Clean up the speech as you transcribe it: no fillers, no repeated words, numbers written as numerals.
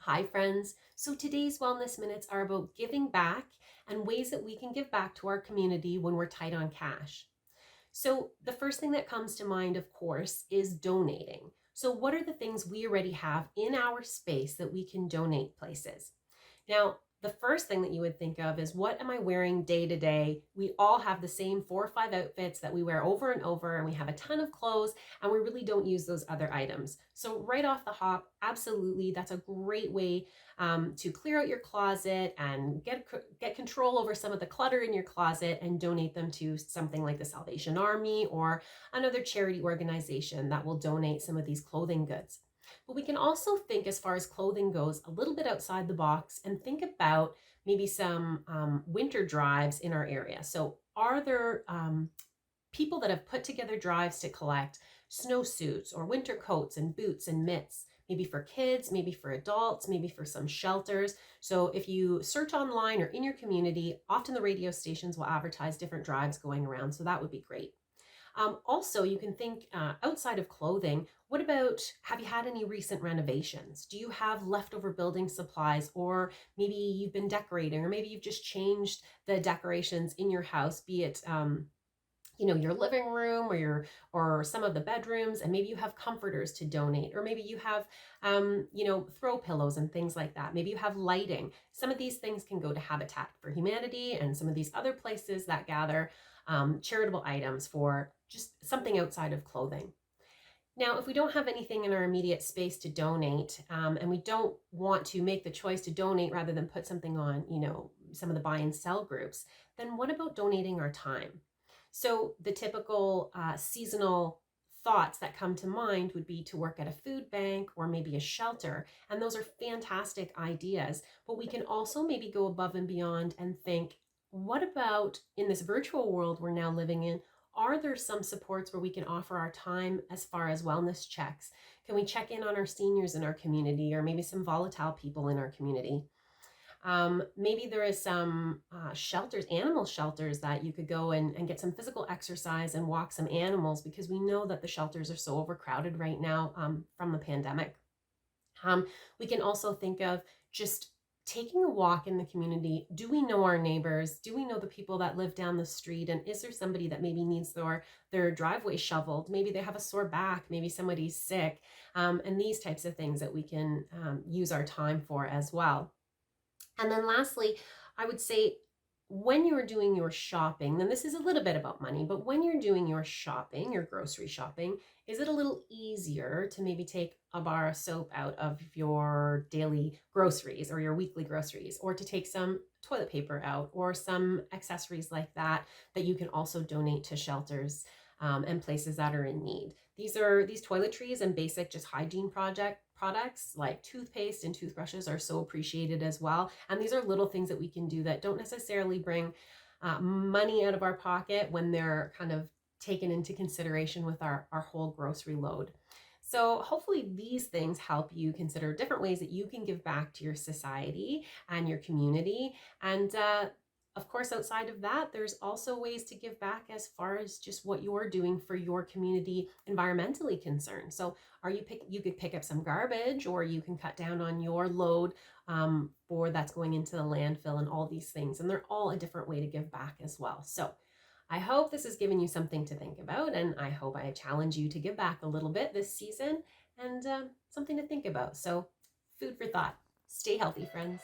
Hi, friends. So today's Wellness Minutes are about giving back and ways that we can give back to our community when we're tight on cash. So the first thing that comes to mind, of course, is donating. So what are the things we already have in our space that we can donate places? Now, the first thing that you would think of is, what am I wearing day to day? We all have the same 4 or 5 outfits that we wear over and over, and we have a ton of clothes, and we really don't use those other items. So right off the hop, absolutely, that's a great way to clear out your closet and get control over some of the clutter in your closet and donate them to something like the Salvation Army or another charity organization that will donate some of these clothing goods. But we can also think, as far as clothing goes, a little bit outside the box and think about maybe some winter drives in our area. So are there people that have put together drives to collect snowsuits or winter coats and boots and mitts, maybe for kids, maybe for adults, maybe for some shelters? So if you search online or in your community, often the radio stations will advertise different drives going around. So that would be great. Also, you can think outside of clothing. What about, have you had any recent renovations? Do you have leftover building supplies, or maybe you've been decorating, or maybe you've just changed the decorations in your house, be it your living room or some of the bedrooms, and maybe you have comforters to donate, or maybe you have throw pillows and things like that. Maybe you have lighting. Some of these things can go to Habitat for Humanity and some of these other places that gather charitable items for just something outside of clothing. Now, if we don't have anything in our immediate space to donate, and we don't want to make the choice to donate rather than put something on, some of the buy and sell groups, then what about donating our time? So the typical seasonal thoughts that come to mind would be to work at a food bank or maybe a shelter. And those are fantastic ideas. But we can also maybe go above and beyond and think, what about in this virtual world we're now living in? Are there some supports where we can offer our time as far as wellness checks? Can we check in on our seniors in our community, or maybe some volatile people in our community? Maybe there is some shelters, animal shelters, that you could go and get some physical exercise and walk some animals, because we know that the shelters are so overcrowded right now from the pandemic. We can also think of just taking a walk in the community. Do we know our neighbors? Do we know the people that live down the street? And is there somebody that maybe needs their driveway shoveled? Maybe they have a sore back, maybe somebody's sick, and these types of things that we can use our time for as well. And then lastly, I would say, when you're doing your shopping, then this is a little bit about money, but when you're doing your shopping, your grocery shopping, is it a little easier to maybe take a bar of soap out of your daily groceries or your weekly groceries, or to take some toilet paper out or some accessories like that you can also donate to shelters and places that are in need? These toiletries and basic just hygiene products like toothpaste and toothbrushes are so appreciated as well. And these are little things that we can do that don't necessarily bring money out of our pocket when they're kind of taken into consideration with our whole grocery load. So hopefully these things help you consider different ways that you can give back to your society and your community. And of course, outside of that, there's also ways to give back as far as just what you're doing for your community environmentally concerned. So you could pick up some garbage, or you can cut down on your load for that's going into the landfill, and all these things. And they're all a different way to give back as well. So I hope this has given you something to think about, and I hope I challenge you to give back a little bit this season, and something to think about. So food for thought. Stay healthy, friends.